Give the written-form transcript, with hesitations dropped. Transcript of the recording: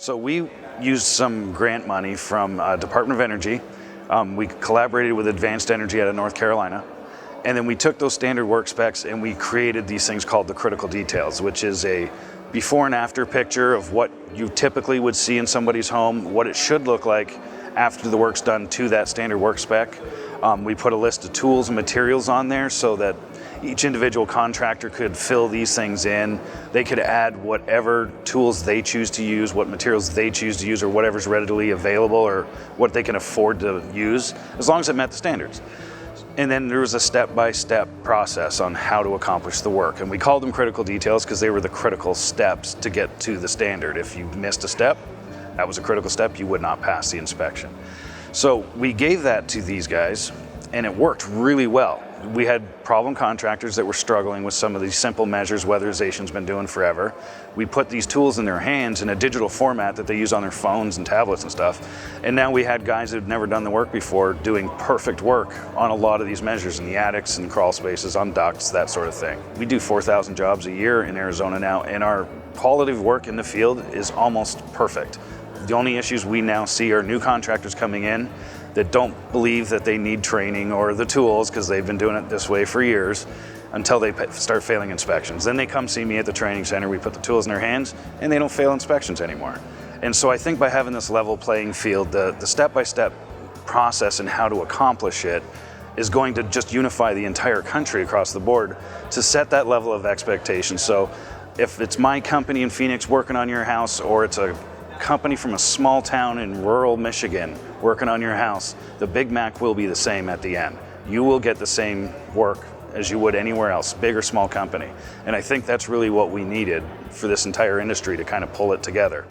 So we used some grant money from Department of Energy. We collaborated with Advanced Energy out of North Carolina. And then we took those standard work specs and we created these things called the critical details, which is a before and after picture of what you typically would see in somebody's home, what it should look like after the work's done to that standard work spec. We put a list of tools and materials on there so that each individual contractor could fill these things in. They could add whatever tools they choose to use, what materials they choose to use, or whatever's readily available or what they can afford to use, as long as it met the standards. And then there was a step-by-step process on how to accomplish the work. And we called them critical details because they were the critical steps to get to the standard. If you missed a step, that was a critical step, you would not pass the inspection. So we gave that to these guys and it worked really well. We had problem contractors that were struggling with some of these simple measures weatherization's been doing forever. We put these tools in their hands in a digital format that they use on their phones and tablets and stuff. And now we had guys that had never done the work before doing perfect work on a lot of these measures in the attics and crawl spaces, on ducts, that sort of thing. We do 4,000 jobs a year in Arizona now, and our quality of work in the field is almost perfect. The only issues we now see are new contractors coming in that don't believe that they need training or the tools because they've been doing it this way for years until they start failing inspections. Then they come see me at the training center, we put the tools in their hands, and they don't fail inspections anymore. And so I think by having this level playing field, the step-by-step process and how to accomplish it is going to just unify the entire country across the board to set that level of expectation. So if it's my company in Phoenix working on your house, or it's a company from a small town in rural Michigan working on your house, the Big Mac will be the same at the end. You will get the same work as you would anywhere else, big or small company. And I think that's really what we needed for this entire industry to kind of pull it together.